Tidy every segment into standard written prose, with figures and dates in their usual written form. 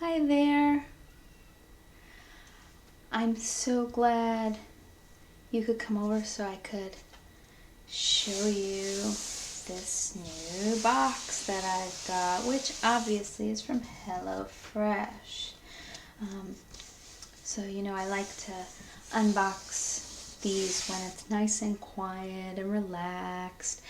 Hi there. I'm so glad you could come over so I could show you this new box that I've got, which obviously is from HelloFresh. So, I like to unbox these when it's nice and quiet and relaxed.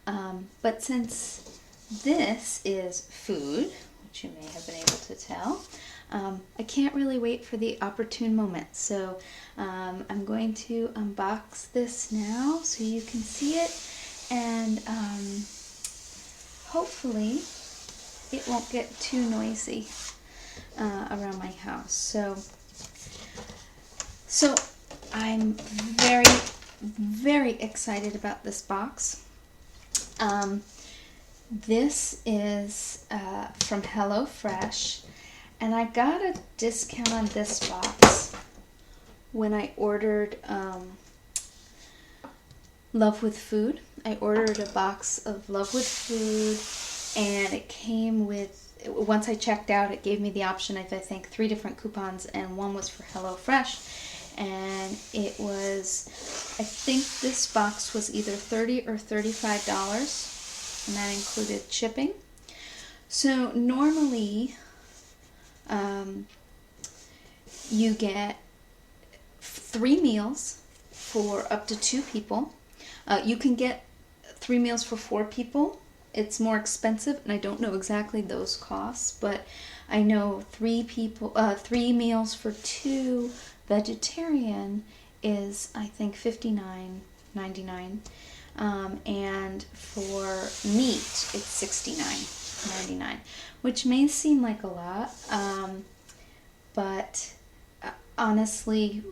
But since this is food, which you may have been able to tell, I can't really wait for the opportune moment. So I'm going to unbox this now so you can see it, and hopefully it won't get too noisy around my house. So I'm very, very excited about this box. This is from HelloFresh, and I got a discount on this box when I ordered Love with Food. I ordered a box of Love with Food, and it came with, once I checked out, it gave me the option of, I think, 3 different coupons, and one was for HelloFresh. And it was, I think this box was either $30 or $35, and that included shipping. So normally you get 3 meals for up to 2 people. You can get 3 meals for 4 people. It's more expensive, and I don't know exactly those costs, but I know 3 meals for 2 vegetarian is, I think, $59.99, and for meat it's $69.99, which may seem like a lot, but honestly,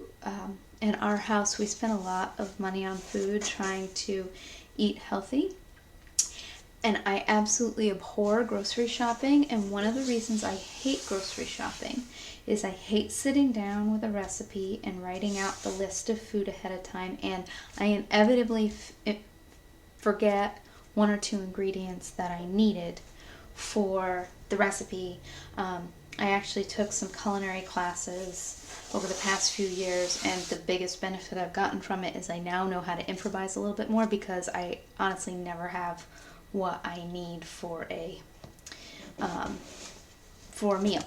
in our house we spend a lot of money on food trying to eat healthy. And I absolutely abhor grocery shopping, and one of the reasons I hate grocery shopping is I hate sitting down with a recipe and writing out the list of food ahead of time, and I inevitably forget 1 or 2 ingredients that I needed for the recipe. I actually took some culinary classes over the past few years, and the biggest benefit I've gotten from it is I now know how to improvise a little bit more, because I honestly never have what I need for a meal.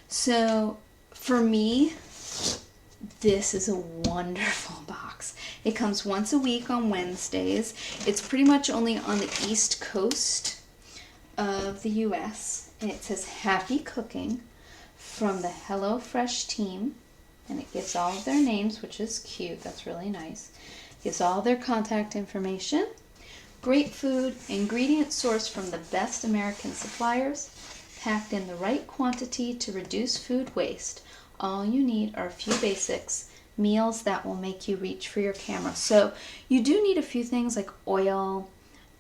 So for me, this is a wonderful box. It comes once a week on Wednesdays. It's pretty much only on the East Coast of the US, and it says Happy Cooking from the HelloFresh team, and it gives all of their names, which is cute. That's really nice. It gives all their contact information. Great food, ingredients sourced from the best American suppliers, packed in the right quantity to reduce food waste. All you need are a few basics, meals that will make you reach for your camera. So you do need a few things like oil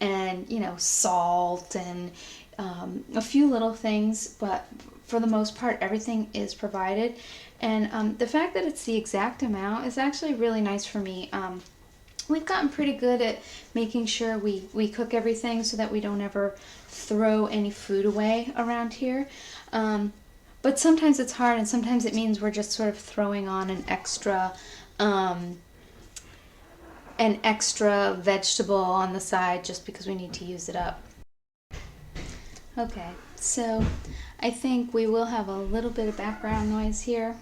and, salt and a few little things, but for the most part, everything is provided. And the fact that it's the exact amount is actually really nice for me. We've gotten pretty good at making sure we cook everything so that we don't ever throw any food away around here. But sometimes it's hard, and sometimes it means we're just sort of throwing on an extra vegetable on the side just because we need to use it up. Okay, so I think we will have a little bit of background noise here.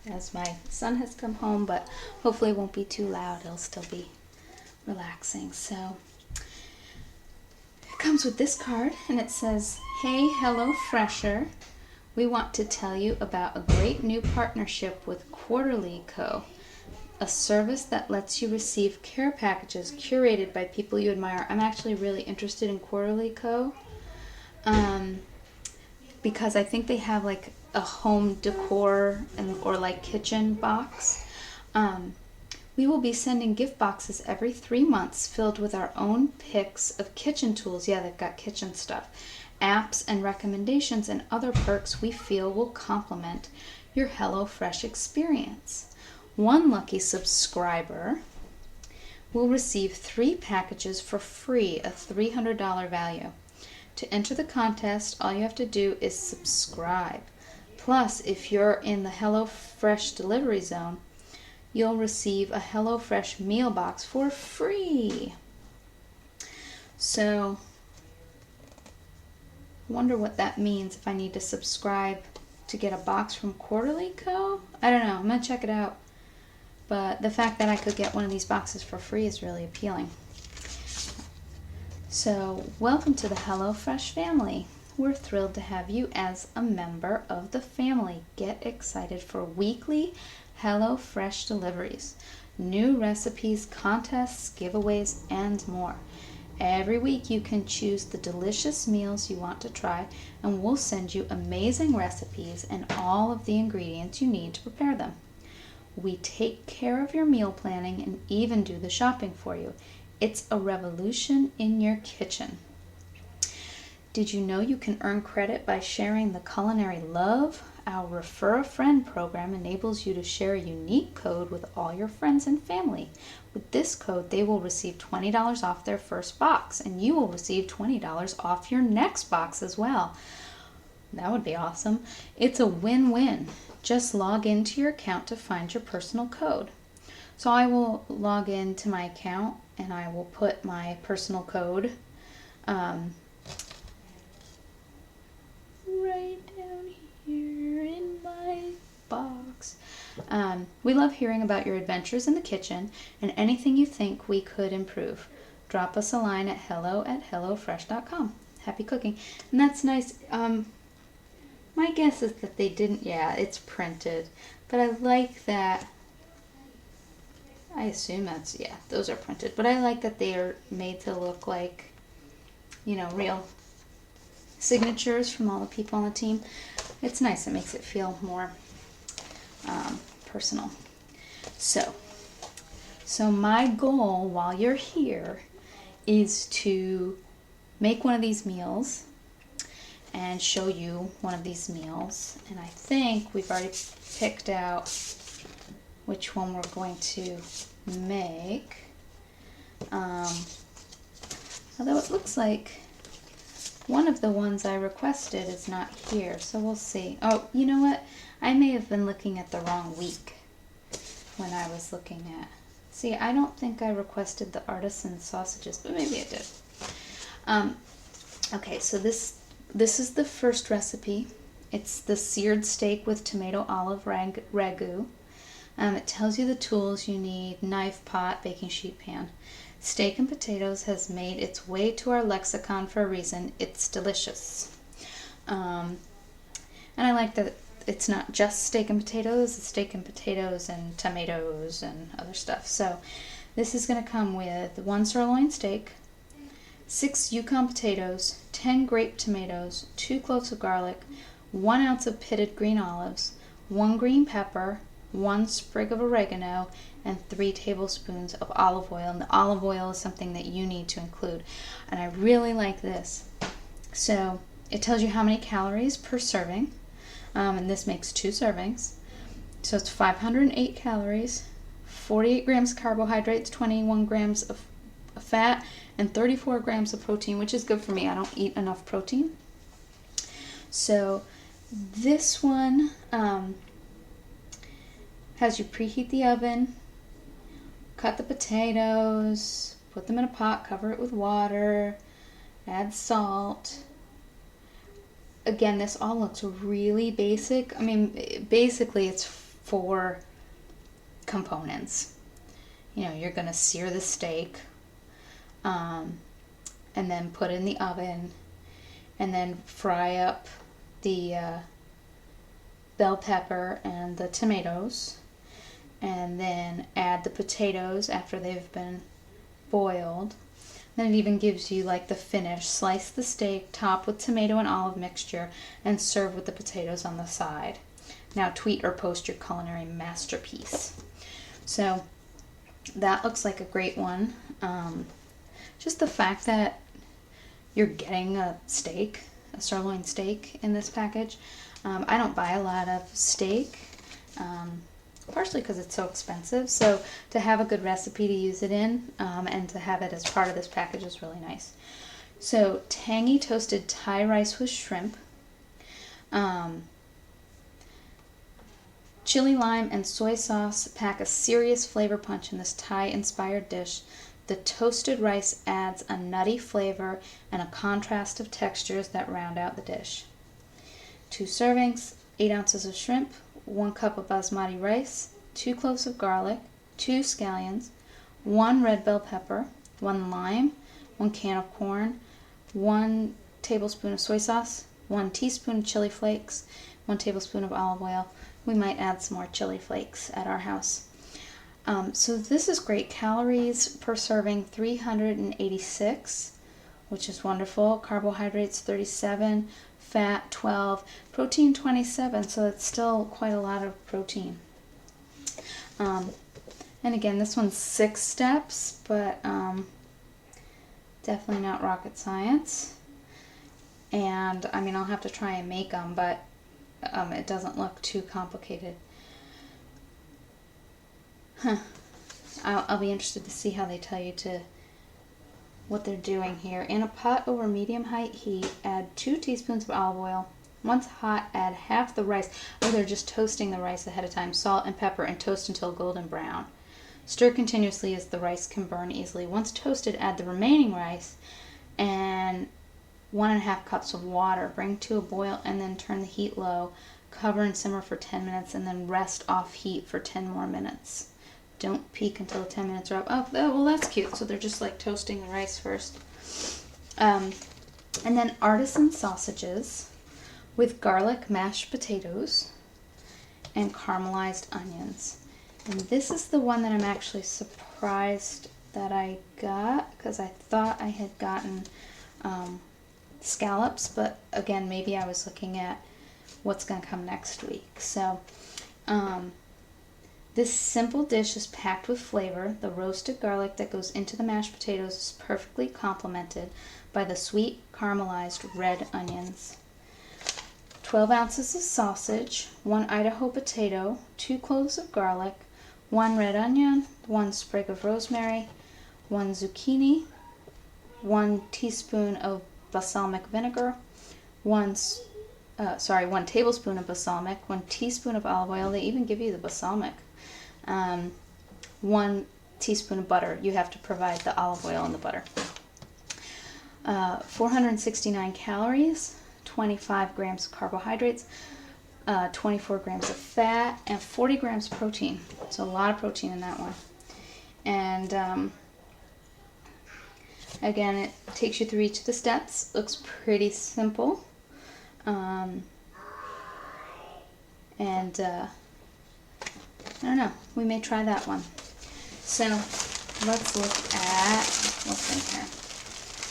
As my son has come home, but hopefully it won't be too loud. It'll still be relaxing. So it comes with this card, and it says, "Hey, Hello Fresher. We want to tell you about a great new partnership with Quarterly Co., a service that lets you receive care packages curated by people you admire." I'm actually really interested in Quarterly Co., because I think they have like a home decor or like kitchen box. We will be sending gift boxes every 3 months filled with our own picks of kitchen tools. Yeah, they've got kitchen stuff, apps, and recommendations, and other perks we feel will complement your HelloFresh experience. One lucky subscriber will receive 3 packages for free, a $300 value. To enter the contest, all you have to do is subscribe. Plus, if you're in the HelloFresh delivery zone, you'll receive a HelloFresh meal box for free. So, I wonder what that means if I need to subscribe to get a box from Quarterly Co. I don't know. I'm going to check it out. But the fact that I could get one of these boxes for free is really appealing. So, welcome to the HelloFresh family. We're thrilled to have you as a member of the family. Get excited for weekly HelloFresh deliveries, new recipes, contests, giveaways, and more. Every week you can choose the delicious meals you want to try, and we'll send you amazing recipes and all of the ingredients you need to prepare them. We take care of your meal planning and even do the shopping for you. It's a revolution in your kitchen. Did you know you can earn credit by sharing the culinary love? Our Refer a Friend program enables you to share a unique code with all your friends and family. With this code, they will receive $20 off their first box, and you will receive $20 off your next box as well. That would be awesome. It's a win-win. Just log into your account to find your personal code. So I will log into my account, and I will put my personal code right down here in my box. We love hearing about your adventures in the kitchen and anything you think we could improve. Drop us a line at hello@hellofresh.com. Happy cooking. And that's nice. My guess is that they didn't, yeah, it's printed. But I like that, I assume that's, yeah, those are printed. But I like that they are made to look like, you know, real signatures from all the people on the team. It's nice. It makes it feel more personal. So my goal while you're here is to make one of these meals and show you one of these meals. And I think we've already picked out which one we're going to make. Although it looks like one of the ones I requested is not here, so we'll see. Oh, you know what? I may have been looking at the wrong week when I was looking at... See, I don't think I requested the artisan sausages, but maybe I did. Okay, so this is the first recipe. It's the seared steak with tomato olive ragu. It tells you the tools you need: knife, pot, baking sheet, pan. Steak and potatoes has made its way to our lexicon for a reason. It's delicious. And I like that it's not just steak and potatoes. It's steak and potatoes and tomatoes and other stuff. So this is going to come with 1 sirloin steak, 6 Yukon potatoes, 10 grape tomatoes, 2 cloves of garlic, 1 ounce of pitted green olives, 1 green pepper, 1 sprig of oregano, and 3 tablespoons of olive oil. And the olive oil is something that you need to include. And I really like this. So it tells you how many calories per serving. And this makes 2 servings. So it's 508 calories, 48 grams of carbohydrates, 21 grams of fat, and 34 grams of protein, which is good for me. I don't eat enough protein. So this one has you preheat the oven, cut the potatoes, put them in a pot, cover it with water, add salt. Again, this all looks really basic. I mean, basically it's 4 components. You know, you're going to sear the steak, and then put it in the oven, and then fry up the bell pepper and the tomatoes, and then add the potatoes after they've been boiled. Then it even gives you like the finish. Slice the steak, top with tomato and olive mixture, and serve with the potatoes on the side. Now tweet or post your culinary masterpiece. So that looks like a great one. Just the fact that you're getting a steak, a sirloin steak in this package. I don't buy a lot of steak, partially because it's so expensive. So to have a good recipe to use it in, and to have it as part of this package is really nice. So tangy toasted Thai rice with shrimp. Chili lime and soy sauce pack a serious flavor punch in this Thai-inspired dish. The toasted rice adds a nutty flavor and a contrast of textures that round out the dish. 2 servings, 8 ounces of shrimp, 1 cup of basmati rice, 2 cloves of garlic, 2 scallions, 1 red bell pepper, 1 lime, 1 can of corn, 1 tablespoon of soy sauce, 1 teaspoon of chili flakes, 1 tablespoon of olive oil. We might add some more chili flakes at our house. So this is great. Calories per serving 386, which is wonderful. Carbohydrates 37, fat 12, protein 27, so it's still quite a lot of protein. And again, this one's 6 steps, but definitely not rocket science. And I mean, I'll have to try and make them, but it doesn't look too complicated. I'll be interested to see how they tell you what they're doing here. In a pot over medium-high heat, add 2 teaspoons of olive oil. Once hot, add half the rice. Oh, they're just toasting the rice ahead of time. Salt and pepper, and toast until golden brown. Stir continuously as the rice can burn easily. Once toasted, add the remaining rice and 1.5 cups of water. Bring to a boil and then turn the heat low. Cover and simmer for 10 minutes and then rest off heat for 10 more minutes. Don't peek until the 10 minutes are up. Oh, well, that's cute. So they're just like toasting the rice first. And then artisan sausages with garlic mashed potatoes and caramelized onions. And this is the one that I'm actually surprised that I got, because I thought I had gotten scallops, but again, maybe I was looking at what's going to come next week. So this simple dish is packed with flavor. The roasted garlic that goes into the mashed potatoes is perfectly complemented by the sweet caramelized red onions. 12 ounces of sausage, 1 Idaho potato, 2 cloves of garlic, 1 red onion, 1 sprig of rosemary, 1 zucchini, 1 teaspoon of balsamic vinegar, 1 tablespoon of balsamic, 1 teaspoon of olive oil. They even give you the balsamic. 1 teaspoon of butter. You have to provide the olive oil and the butter. 469 calories, 25 grams of carbohydrates, 24 grams of fat, and 40 grams of protein. So a lot of protein in that one. And again, it takes you through each of the steps. Looks pretty simple. I don't know. We may try that one. So let's look at what's in here.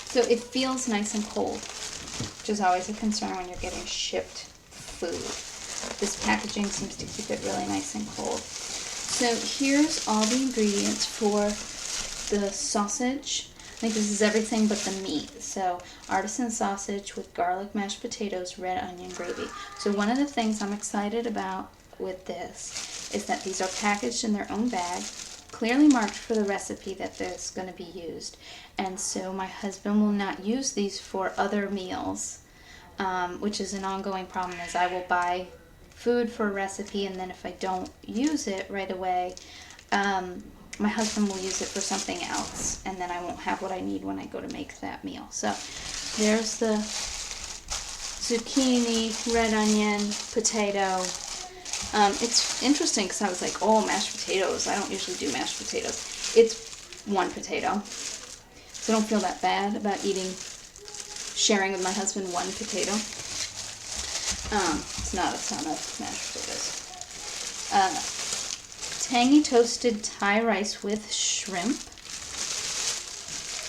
So it feels nice and cold, which is always a concern when you're getting shipped food. This packaging seems to keep it really nice and cold. So here's all the ingredients for the sausage. I think this is everything but the meat. So artisan sausage with garlic mashed potatoes, red onion gravy. So one of the things I'm excited about with this is that these are packaged in their own bag, clearly marked for the recipe that there's going to be used. And so my husband will not use these for other meals, which is an ongoing problem, as I will buy food for a recipe, and then if I don't use it right away, my husband will use it for something else, and then I won't have what I need when I go to make that meal. So there's the zucchini, red onion, potato. It's interesting because I was like, oh, mashed potatoes. I don't usually do mashed potatoes. It's 1 potato. So I don't feel that bad about sharing with my husband 1 potato. It's not a ton of mashed potatoes. Tangy toasted Thai rice with shrimp.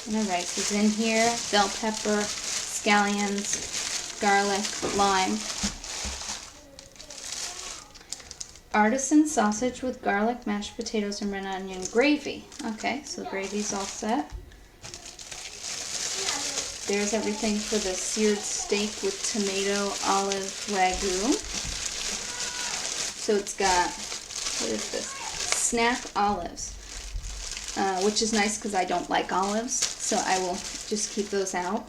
And the rice is in here. Bell pepper, scallions, garlic, lime. Artisan sausage with garlic, mashed potatoes, and red onion gravy. Okay, so the gravy's all set. There's everything for the seared steak with tomato olive ragu. So it's got, what is this? Snap olives, which is nice because I don't like olives, so I will just keep those out.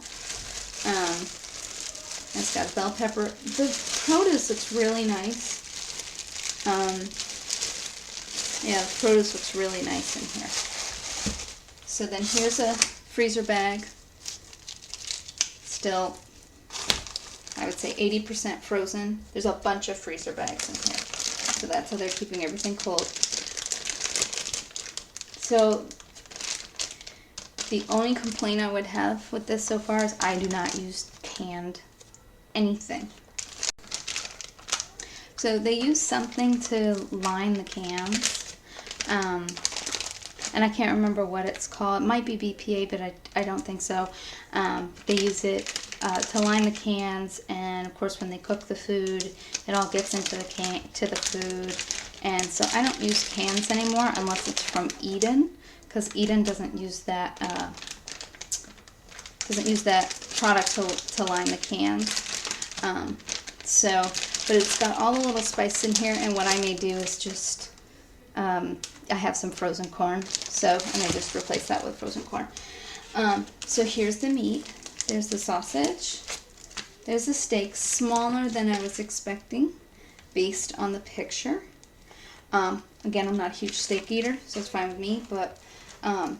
It's got bell pepper. The produce looks really nice. Yeah, the produce looks really nice in here. So then here's a freezer bag. Still, I would say 80% frozen. There's a bunch of freezer bags in here. So that's how they're keeping everything cold. So the only complaint I would have with this so far is I do not use canned anything. So they use something to line the cans. And I can't remember what it's called. It might be BPA, but I don't think so. They use it to line the cans, and of course when they cook the food, it all gets into the food. And so I don't use cans anymore unless it's from Eden, because Eden doesn't use that product to line the cans. But it's got all the little spices in here, and what I may do is just I have some frozen corn, so I may just replace that with frozen corn. So here's the meat. There's the sausage. There's the steak, smaller than I was expecting based on the picture. Again, I'm not a huge steak eater, so it's fine with me, but and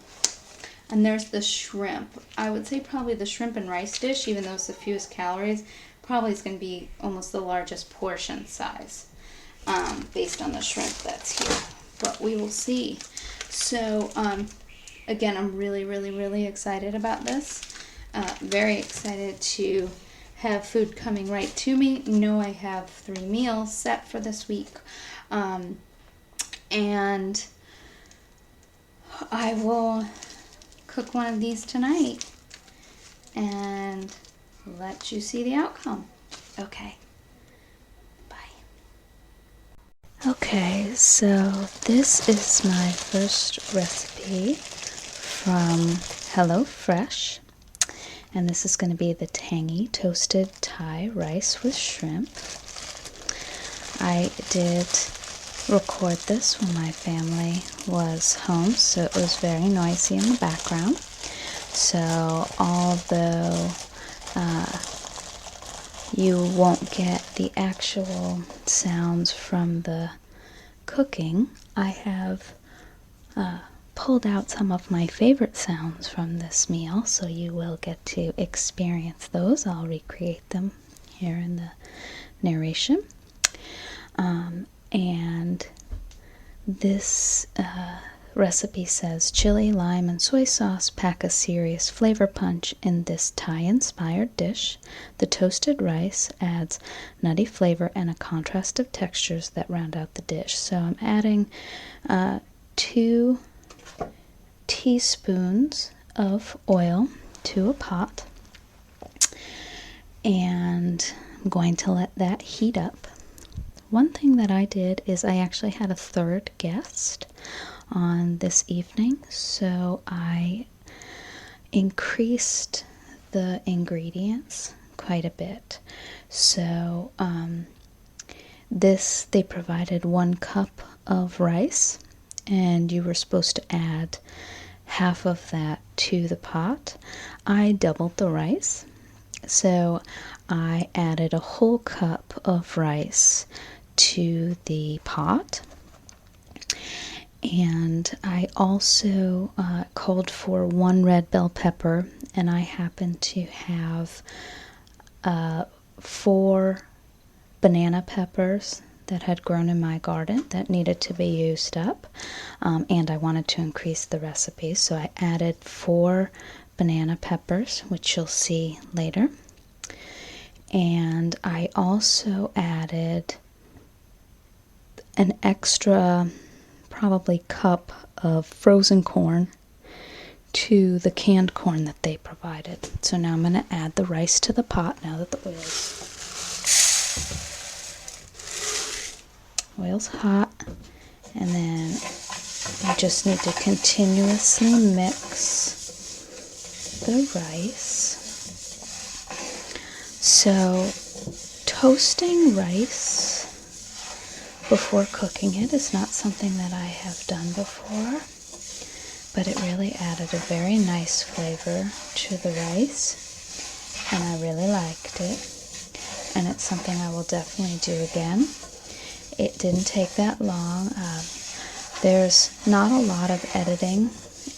there's the shrimp. I would say probably the shrimp and rice dish, even though it's the fewest calories, probably is going to be almost the largest portion size based on the shrimp that's here. But we will see. So, again, I'm really, really, really excited about this. Very excited to have food coming right to me. Know I have 3 meals set for this week. And I will cook one of these tonight and let you see the outcome. Okay. Okay, so this is my first recipe from HelloFresh, and this is going to be the tangy toasted Thai rice with shrimp. I did record this when my family was home, so it was very noisy in the background. So although you won't get the actual sounds from the cooking, I have pulled out some of my favorite sounds from this meal, so you will get to experience those. I'll recreate them here in the narration. And this recipe says, chili, lime, and soy sauce pack a serious flavor punch in this Thai-inspired dish. The toasted rice adds nutty flavor and a contrast of textures that round out the dish. So I'm adding 2 teaspoons of oil to a pot, and I'm going to let that heat up. One thing that I did is I actually had a third guest on this evening, so I increased the ingredients quite a bit. So they provided 1 cup of rice, and you were supposed to add half of that to the pot. I doubled the rice, so I added a whole cup of rice to the pot. And I also called for 1 red bell pepper, and I happened to have 4 banana peppers that had grown in my garden that needed to be used up, and I wanted to increase the recipe, so I added 4 banana peppers, which you'll see later. And I also added an extra probably cup of frozen corn to the canned corn that they provided. So now I'm going to add the rice to the pot now that the oil's hot, and then you just need to continuously mix the rice. So toasting rice before cooking it is not something that I have done before, but it really added a very nice flavor to the rice, and I really liked it, and it's something I will definitely do again. it didn't take that long. There's not a lot of editing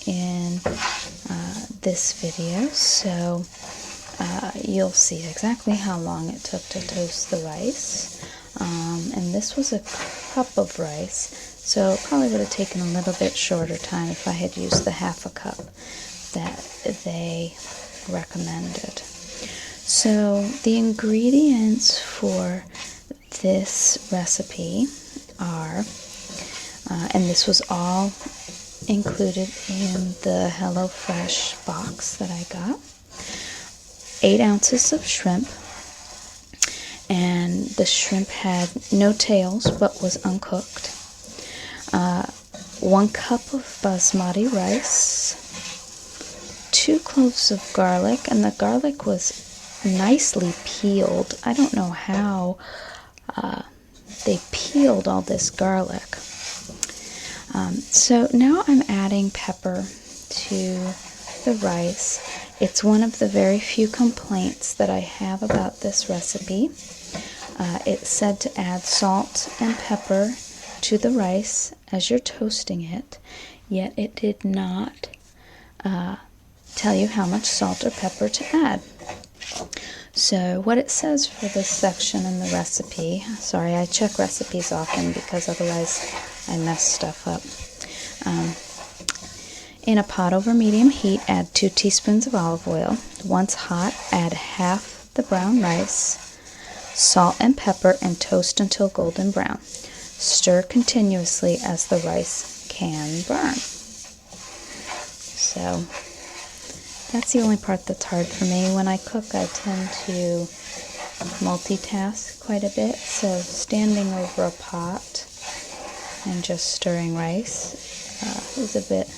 in this video, so you'll see exactly how long it took to toast the rice. And this was a cup of rice, so it probably would have taken a little bit shorter time if I had used the half a cup that they recommended. So the ingredients for this recipe are, and this was all included in the HelloFresh box that I got, 8 ounces of shrimp, and the shrimp had no tails but was uncooked, 1 cup of basmati rice, 2 cloves of garlic, and the garlic was nicely peeled. I don't know how they peeled all this garlic. So now I'm adding pepper to the rice. It's one of the very few complaints that I have about this recipe. It said to add salt and pepper to the rice as you're toasting it, yet it did not tell you how much salt or pepper to add. So what it says for this section in the recipe, sorry, I check recipes often because otherwise I mess stuff up. In a pot over medium heat, add 2 teaspoons of olive oil. Once hot, add half the brown rice, salt and pepper, and toast until golden brown. Stir continuously as the rice can burn. So that's the only part that's hard for me. When I cook, I tend to multitask quite a bit, so standing over a pot and just stirring rice is a bit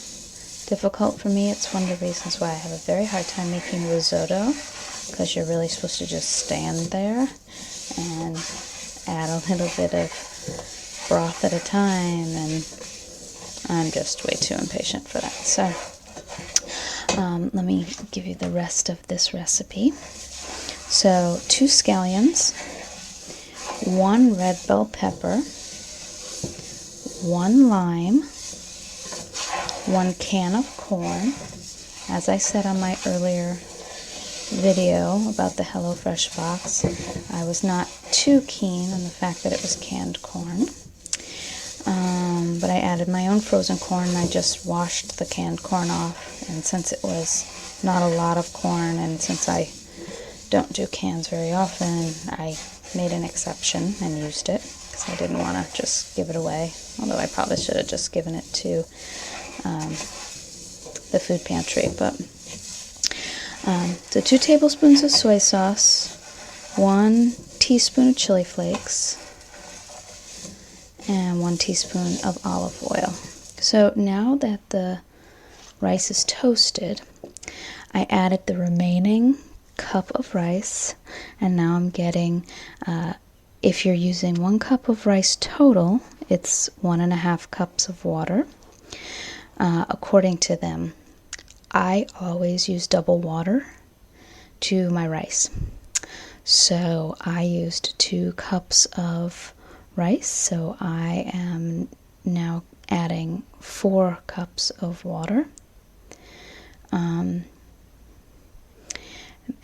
difficult for me. It's one of the reasons why I have a very hard time making risotto, because you're really supposed to just stand there and add a little bit of broth at a time, and I'm just way too impatient for that. So let me give you the rest of this recipe. So 2 scallions, 1 red bell pepper, 1 lime, 1 can of corn. As I said on my earlier video about the HelloFresh box, I was not too keen on the fact that it was canned corn. But I added my own frozen corn, and I just washed the canned corn off. And since it was not a lot of corn, and since I don't do cans very often, I made an exception and used it, because I didn't want to just give it away. Although I probably should have just given it to the food pantry. But so 2 tablespoons of soy sauce, 1 teaspoon of chili flakes, and 1 teaspoon of olive oil. So now that the rice is toasted, I added the remaining cup of rice, and now I'm getting, if you're using 1 cup of rice total, it's 1.5 cups of water, according to them. I always use double water to my rice. So I used 2 cups of rice, so I am now adding 4 cups of water.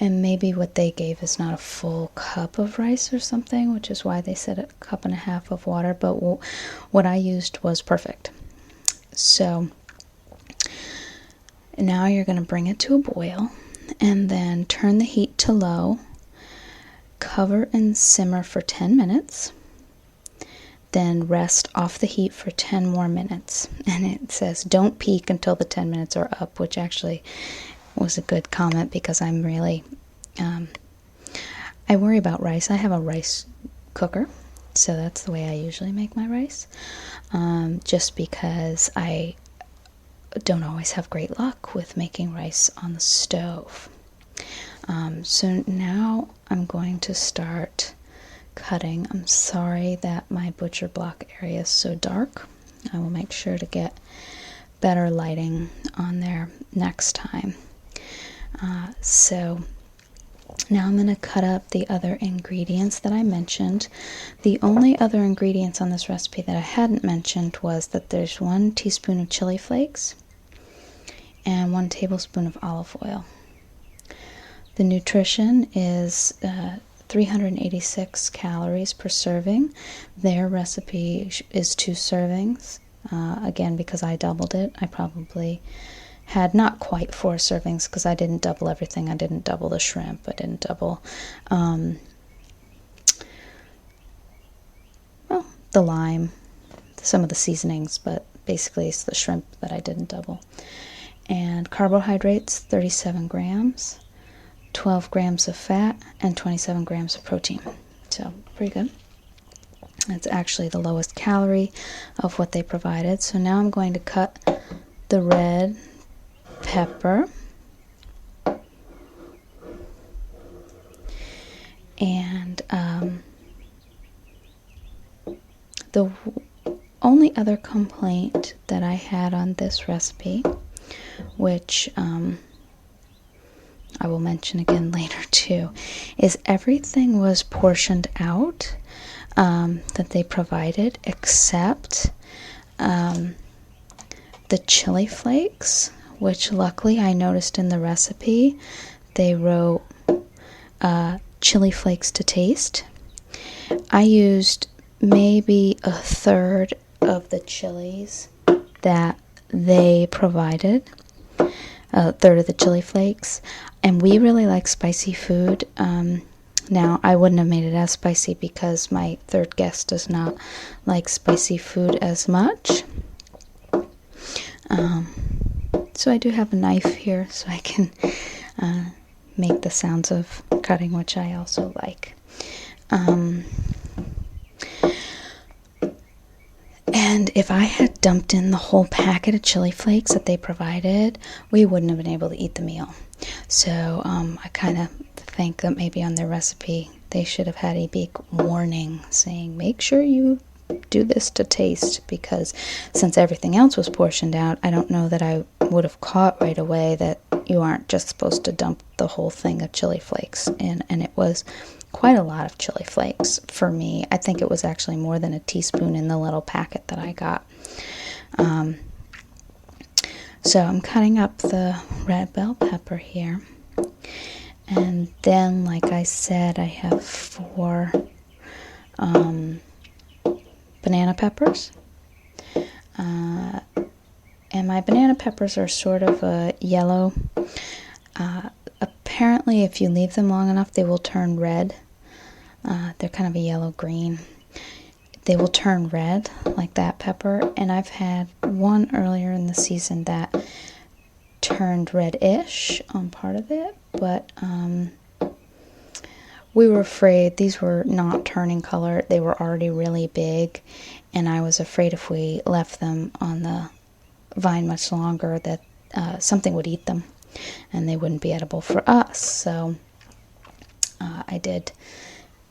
And maybe what they gave is not a full cup of rice or something, which is why they said 1.5 cups of water, but what I used was perfect. So now you're going to bring it to a boil, and then turn the heat to low, cover and simmer for 10 minutes, then rest off the heat for 10 more minutes. And it says don't peek until the 10 minutes are up, which actually was a good comment, because I'm really, I worry about rice. I have a rice cooker, so that's the way I usually make my rice, just because I don't always have great luck with making rice on the stove. So now I'm going to start cutting. I'm sorry that my butcher block area is so dark. I will make sure to get better lighting on there next time. So Now I'm going to cut up the other ingredients that I mentioned. The only other ingredients on this recipe that I hadn't mentioned was that there's 1 teaspoon of chili flakes and 1 tablespoon of olive oil. The nutrition is 386 calories per serving. Their recipe is 2 servings. Again, because I doubled it, I probably had not quite 4 servings because I didn't double everything. I didn't double the shrimp. I didn't double the lime, some of the seasonings, but basically it's the shrimp that I didn't double. And carbohydrates, 37 grams, 12 grams of fat, and 27 grams of protein. So pretty good. It's actually the lowest calorie of what they provided. So now I'm going to cut the red pepper and the only other complaint that I had on this recipe, which I will mention again later too, is everything was portioned out that they provided except the chili flakes, which luckily I noticed in the recipe they wrote chili flakes to taste. I used maybe a third of the chilies that they provided, a third of the chili flakes, and we really like spicy food. Now, I wouldn't have made it as spicy because my third guest does not like spicy food as much. So I do have a knife here so I can make the sounds of cutting, which I also like. And if I had dumped in the whole packet of chili flakes that they provided, we wouldn't have been able to eat the meal. So I kind of think that maybe on their recipe they should have had a big warning saying, make sure you do this to taste, because since everything else was portioned out, I don't know that I would have caught right away that you aren't just supposed to dump the whole thing of chili flakes in. And it was quite a lot of chili flakes for me. I think it was actually more than a teaspoon in the little packet that I got. So I'm cutting up the red bell pepper here. And then, like I said, I have 4 banana peppers. And my banana peppers are sort of a yellow. Apparently, if you leave them long enough, they will turn red. They're kind of a yellow-green. They will turn red, like that pepper. And I've had one earlier in the season that turned red-ish on part of it. But we were afraid these were not turning color. They were already really big. And I was afraid if we left them on the vine much longer that something would eat them and they wouldn't be edible for us. So I did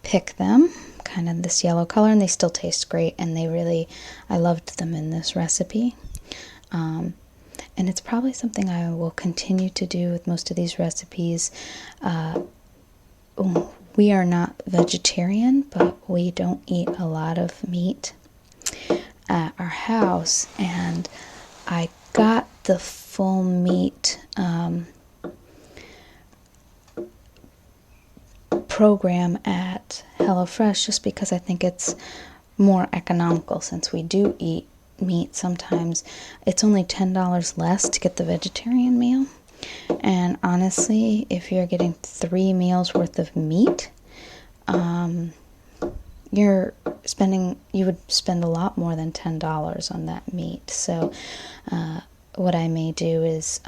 pick them, kind of this yellow color, and they still taste great, and I loved them in this recipe. And it's probably something I will continue to do with most of these recipes. We are not vegetarian, but we don't eat a lot of meat at our house, and I got the full meat program at HelloFresh just because I think it's more economical. Since we do eat meat sometimes, it's only $10 less to get the vegetarian meal. And honestly, if you're getting 3 meals worth of meat, you would spend a lot more than $10 on that meat. So what I may do is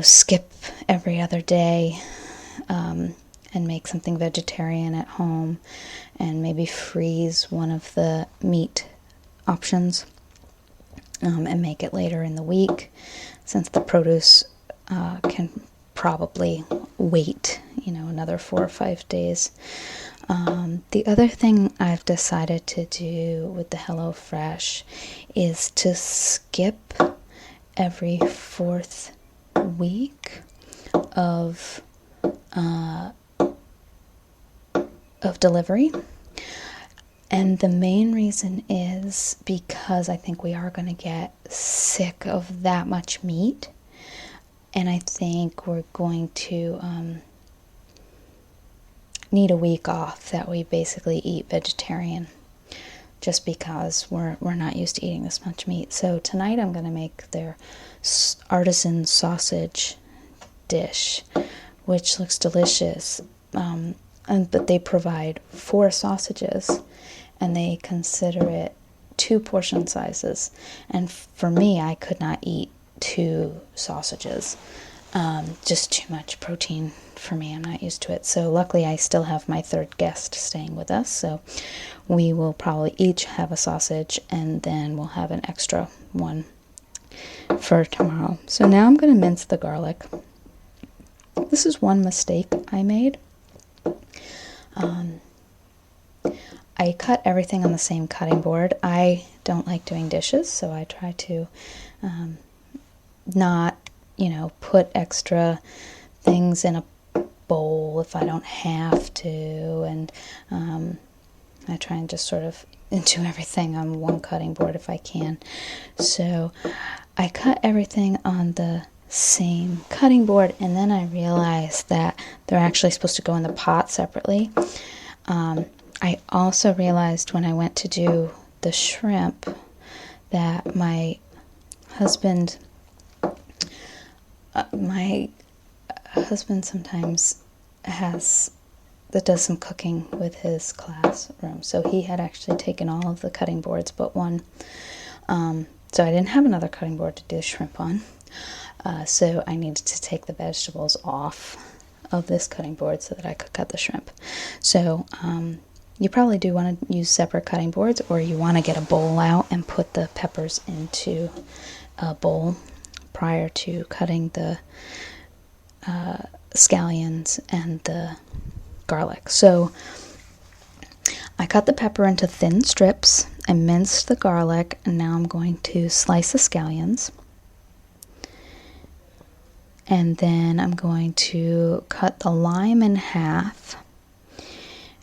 skip every other day and make something vegetarian at home, and maybe freeze one of the meat options and make it later in the week, since the produce can probably wait another 4 or 5 days. The other thing I've decided to do with the HelloFresh is to skip every 4th week of delivery. And the main reason is because I think we are going to get sick of that much meat. And I think we're going to need a week off that we basically eat vegetarian, just because we're not used to eating this much meat. So tonight I'm going to make their artisan sausage dish, which looks delicious. But they provide 4 sausages, and they consider it 2 portion sizes. And for me, I could not eat 2 sausages. Just too much protein for me. I'm not used to it. So luckily I still have my 3rd guest staying with us. So we will probably each have a sausage, and then we'll have an extra one for tomorrow. So now I'm going to mince the garlic. This is one mistake I made. I cut everything on the same cutting board. I don't like doing dishes, so I try to not, put extra things in a bowl if I don't have to, and I try and just sort of do everything on one cutting board if I can. So I cut everything on the same cutting board, and then I realized that they're actually supposed to go in the pot separately. I also realized when I went to do the shrimp that my husband sometimes does some cooking with his classroom. So he had actually taken all of the cutting boards but one. So I didn't have another cutting board to do the shrimp on. So I needed to take the vegetables off of this cutting board so that I could cut the shrimp. So you probably do want to use separate cutting boards, or you want to get a bowl out and put the peppers into a bowl prior to cutting the scallions and the garlic. So I cut the pepper into thin strips and minced the garlic, and now I'm going to slice the scallions. And then I'm going to cut the lime in half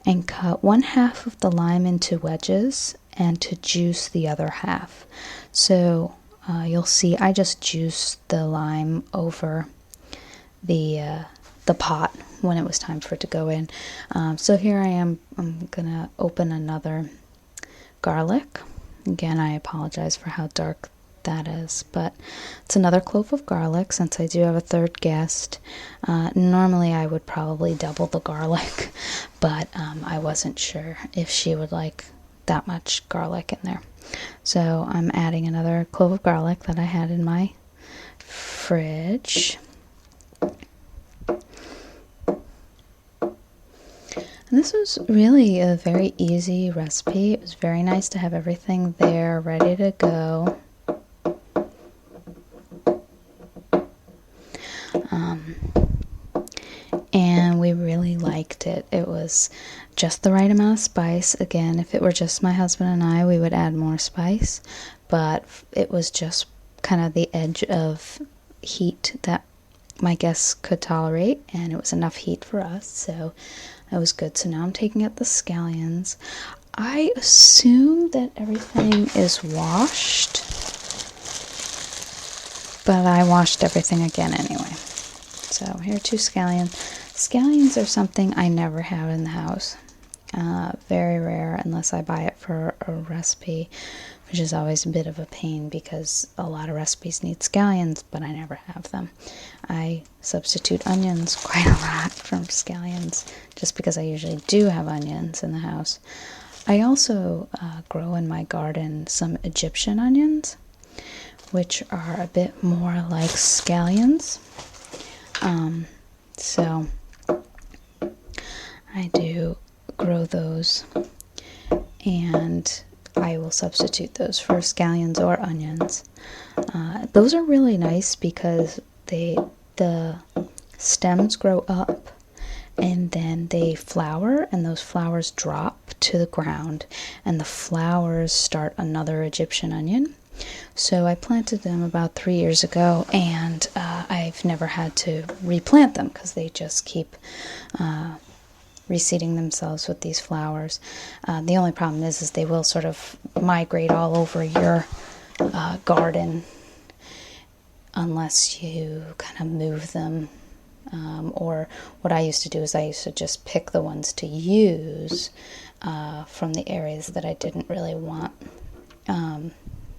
and cut 1/2 of the lime into wedges and to juice the other half. So you'll see I just juiced the lime over the pot when it was time for it to go in. So here I am. I'm gonna open another garlic. Again, I apologize for how dark that is, but it's another clove of garlic since I do have a 3rd guest. Normally I would probably double the garlic, but I wasn't sure if she would like that much garlic in there. So I'm adding another clove of garlic that I had in my fridge. And this was really a very easy recipe. It was very nice to have everything there ready to go. And we really liked it. It was just the right amount of spice. Again, if it were just my husband and I, we would add more spice, but it was just kind of the edge of heat that my guests could tolerate, and it was enough heat for us, so that was good. So now I'm taking out the scallions. I assume that everything is washed, but I washed everything again anyway. So here are 2 scallions. Scallions are something I never have in the house. Very rare unless I buy it for a recipe, which is always a bit of a pain because a lot of recipes need scallions, but I never have them. I substitute onions quite a lot from scallions just because I usually do have onions in the house. I also grow in my garden some Egyptian onions, which are a bit more like scallions. So I do grow those, and I will substitute those for scallions or onions. Those are really nice because the stems grow up and then they flower, and those flowers drop to the ground, and the flowers start another Egyptian onion. So I planted them about 3 years ago, and I've never had to replant them because they just keep reseeding themselves with these flowers. The only problem is they will sort of migrate all over your garden unless you kind of move them. Or what I used to do is I used to just pick the ones to use from the areas that I didn't really want,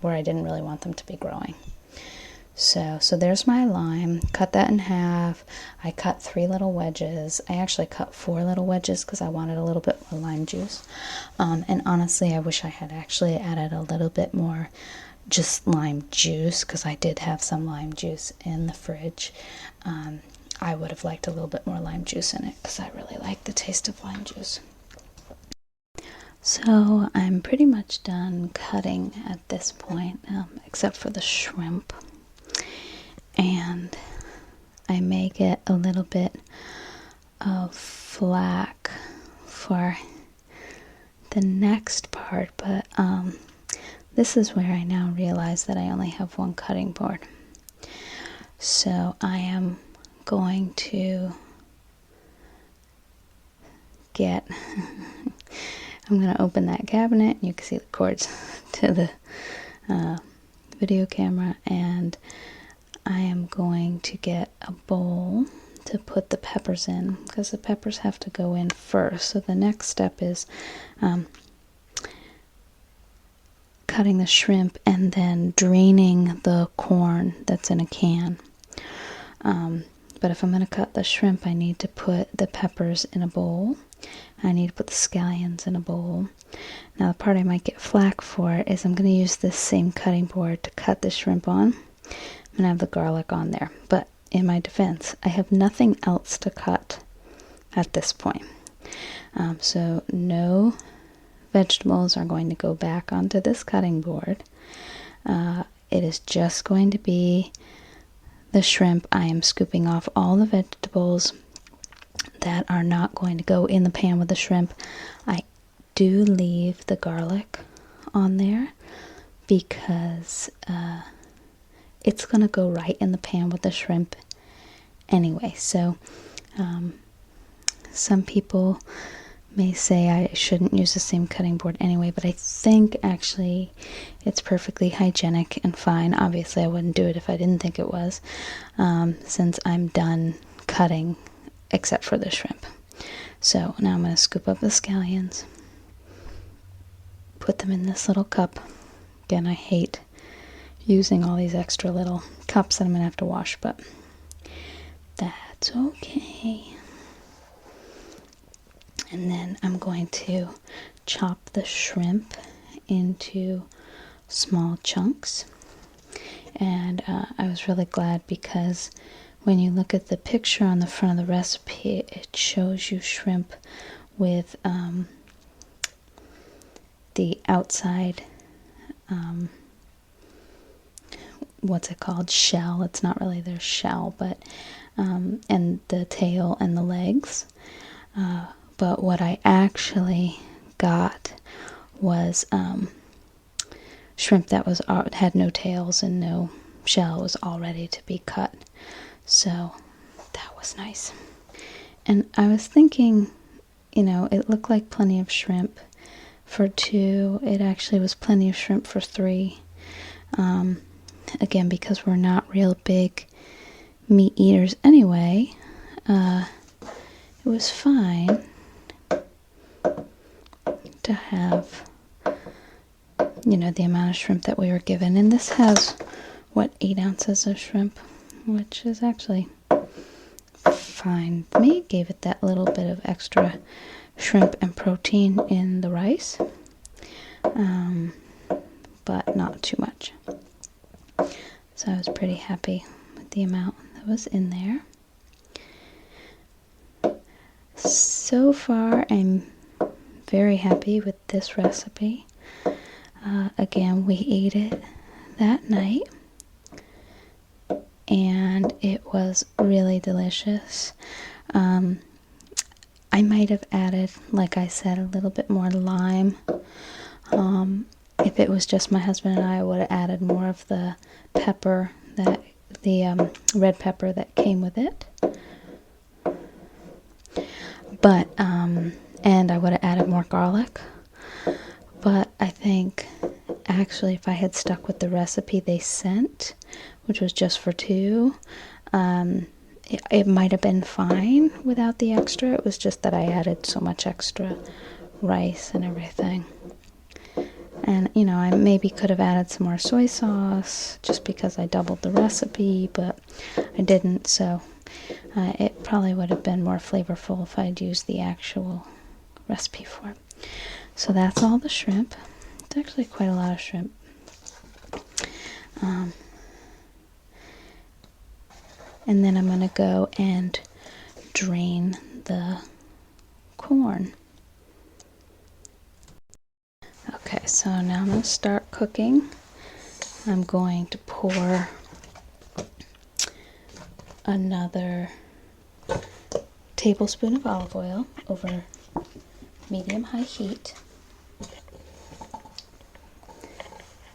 where I didn't really want them to be growing. So there's my lime. Cut that in half. I cut 3 little wedges. I actually cut 4 little wedges because I wanted a little bit more lime juice. And honestly, I wish I had actually added a little bit more just lime juice, because I did have some lime juice in the fridge. I would have liked a little bit more lime juice in it because I really like the taste of lime juice. So I'm pretty much done cutting at this point, except for the shrimp. And I may get a little bit of flack for the next part, but this is where I now realize that I only have one cutting board. So I am going to get I'm going to open that cabinet, and you can see the cords to the video camera, and I am going to get a bowl to put the peppers in, because the peppers have to go in first. So the next step is cutting the shrimp and then draining the corn that's in a can. But if I'm going to cut the shrimp, I need to put the peppers in a bowl. I need to put the scallions in a bowl. Now, the part I might get flack for is I'm going to use this same cutting board to cut the shrimp on. I'm going to have the garlic on there. But in my defense, I have nothing else to cut at this point. So no vegetables are going to go back onto this cutting board. It is just going to be the shrimp. I am scooping off all the vegetables that are not going to go in the pan with the shrimp. I do leave the garlic on there because it's going to go right in the pan with the shrimp anyway. So some people may say I shouldn't use the same cutting board anyway, but I think actually it's perfectly hygienic and fine. Obviously I wouldn't do it if I didn't think it was, since I'm done cutting except for the shrimp. So now I'm going to scoop up the scallions, put them in this little cup. Again, I hate using all these extra little cups that I'm going to have to wash, but that's okay. And then I'm going to chop the shrimp into small chunks. And I was really glad because when you look at the picture on the front of the recipe, it shows you shrimp with the outside, what's it called? Shell. It's not really their shell, but and the tail and the legs. But what I actually got was shrimp that had no tails and no shell. It was all ready to be cut. So that was nice. And I was thinking, it looked like plenty of shrimp for 2. It actually was plenty of shrimp for 3. Again, because we're not real big meat eaters anyway, it was fine to have, the amount of shrimp that we were given. And this has, 8 ounces of shrimp, which is actually fine. Me gave it that little bit of extra shrimp and protein in the rice, but not too much. So I was pretty happy with the amount that was in there. So far, I'm very happy with this recipe. Again, we ate it that night, and it was really delicious. I might have added, like I said, a little bit more lime. if it was just my husband and I would have added more of the pepper, the red pepper that came with it. But, and I would have added more garlic. But I think actually if I had stuck with the recipe they sent, which was just for 2, it might have been fine without the extra. It was just that I added so much extra rice and everything. And, you know, I maybe could have added some more soy sauce just because I doubled the recipe, but I didn't, so it probably would have been more flavorful if I'd used the actual recipe for it. So that's all the shrimp. It's actually quite a lot of shrimp. And then I'm going to go and drain the corn. Okay, so now I'm going to start cooking. I'm going to pour another tablespoon of olive oil over medium-high heat.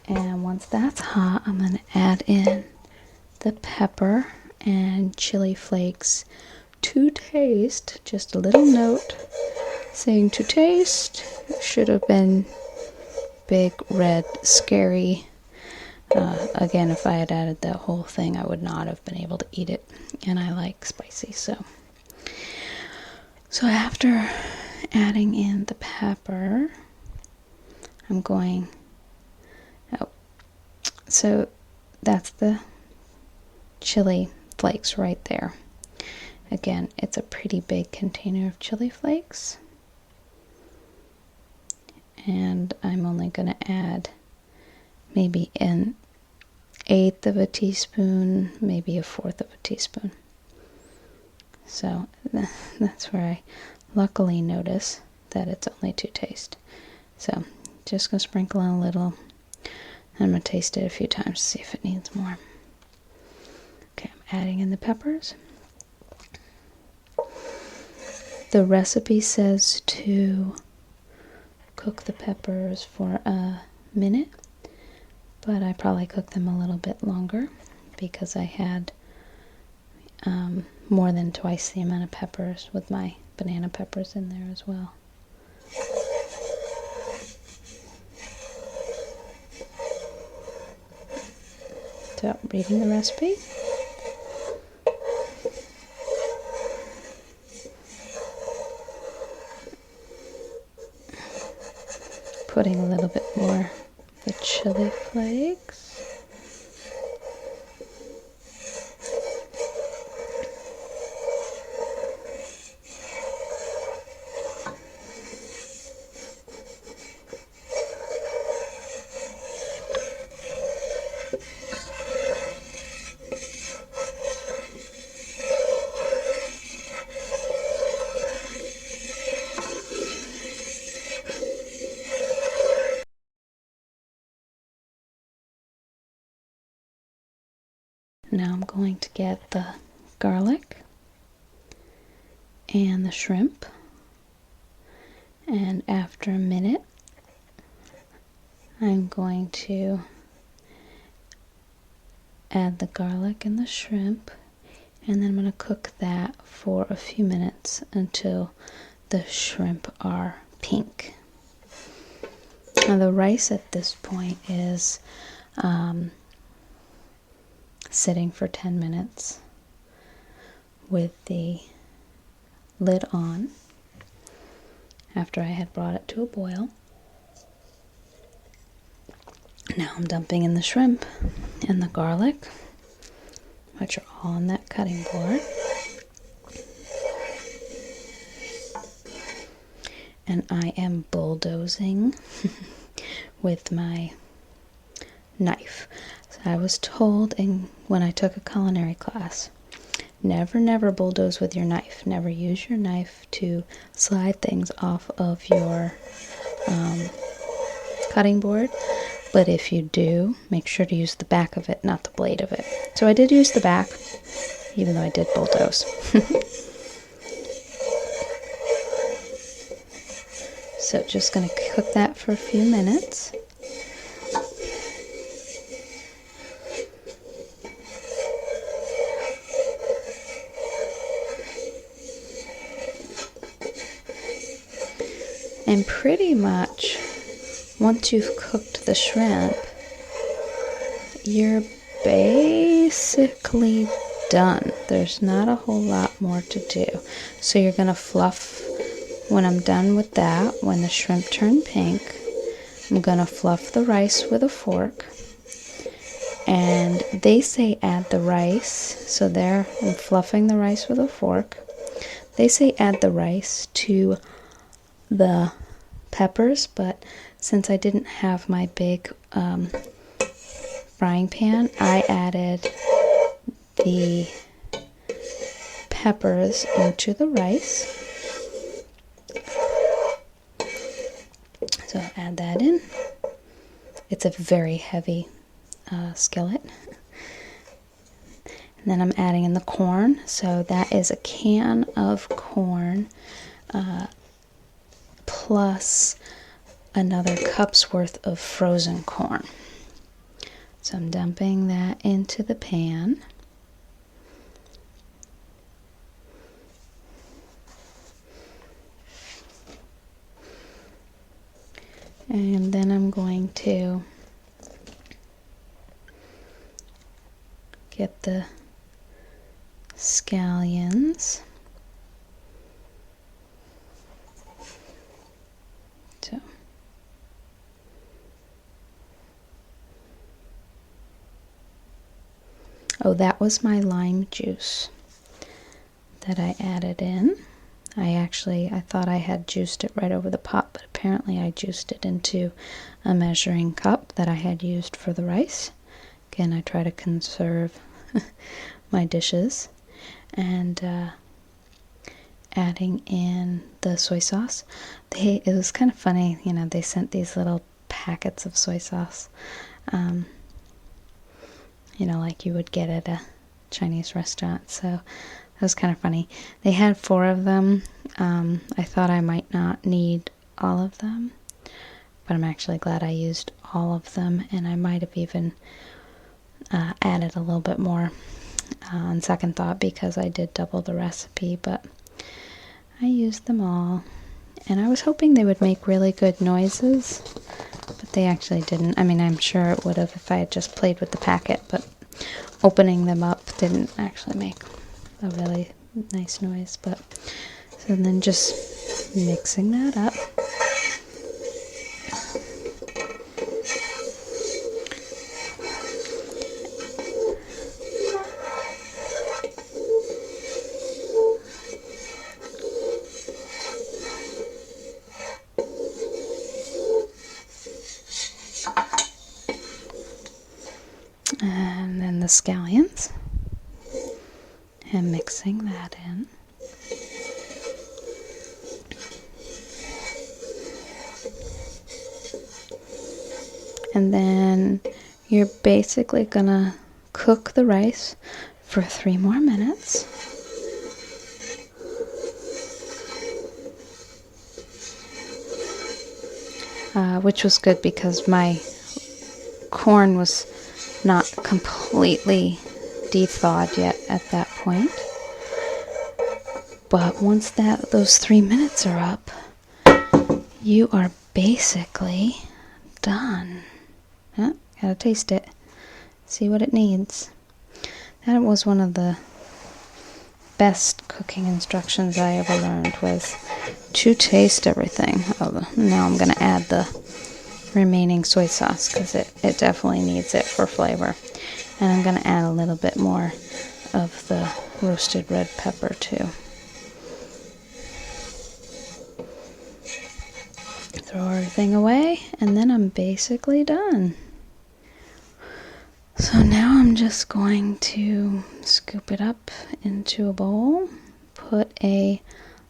And once that's hot, I'm going to add in the pepper and chili flakes to taste. Just a little note saying to taste. It should have been big, red, scary. Again, if I had added that whole thing, I would not have been able to eat it. And I like spicy, so after adding in the pepper, I'm going... So that's the chili flakes right there. Again, it's a pretty big container of chili flakes. And I'm only going to add maybe an 1/8 of a teaspoon, maybe a 1/4 of a teaspoon. So that's where I luckily notice that it's only to taste. So just going to sprinkle in a little. I'm going to taste it a few times to see if it needs more. Okay, I'm adding in the peppers. The recipe says to cook the peppers for a minute, but I probably cooked them a little bit longer because I had more than twice the amount of peppers with my banana peppers in there as well. So, reading the recipe. Putting a little bit more of the chili flakes. Now I'm going to get the garlic and the shrimp, and after a minute I'm going to add the garlic and the shrimp, and then I'm going to cook that for a few minutes until the shrimp are pink. Now the rice at this point is sitting for 10 minutes with the lid on after I had brought it to a boil. Now I'm dumping in the shrimp and the garlic, which are all on that cutting board. And I am bulldozing with my knife. So I was told when I took a culinary class, never bulldoze with your knife. Never use your knife to slide things off of your cutting board. But if you do, make sure to use the back of it, not the blade of it. So I did use the back, even though I did bulldoze. So just going to cook that for a few minutes. And pretty much, once you've cooked the shrimp, you're basically done. There's not a whole lot more to do. So you're going to fluff, when I'm done with that, when the shrimp turn pink, I'm going to fluff the rice with a fork. And they say add the rice, so there I'm fluffing the rice with a fork. They say add the rice to the peppers, but since I didn't have my big frying pan, I added the peppers into the rice. So add that in. It's a very heavy skillet. And then I'm adding in the corn. So that is a can of corn plus another cup's worth of frozen corn. So I'm dumping that into the pan. And then I'm going to get the scallions. So oh, that was my lime juice that I added in. I thought I had juiced it right over the pot, but apparently I juiced it into a measuring cup that I had used for the rice. Again, I try to conserve my dishes. And adding in the soy sauce. It was kind of funny, you know, they sent these little packets of soy sauce, you know, like you would get at a Chinese restaurant. So that was kind of funny. They had 4 of them. I thought I might not need all of them, but I'm actually glad I used all of them, and I might have even added a little bit more on second thought because I did double the recipe, but I used them all. And I was hoping they would make really good noises, but they actually didn't. I mean, I'm sure it would have if I had just played with the packet, but opening them up didn't actually make a really nice noise. But so then just mixing that up. And then the scallions, and mixing that in. And then you're basically gonna cook the rice for 3 more minutes. Which was good because my corn was not completely de-thawed yet at that point. But once those 3 minutes are up, you are basically done. Gotta taste it, see what it needs. That was one of the best cooking instructions I ever learned, was to taste everything. Oh, now I'm gonna add the remaining soy sauce because it definitely needs it for flavor. And I'm going to add a little bit more of the roasted red pepper too. Throw everything away, and then I'm basically done. So now I'm just going to scoop it up into a bowl, put a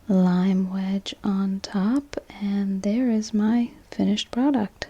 lime wedge on top, and there is my finished product.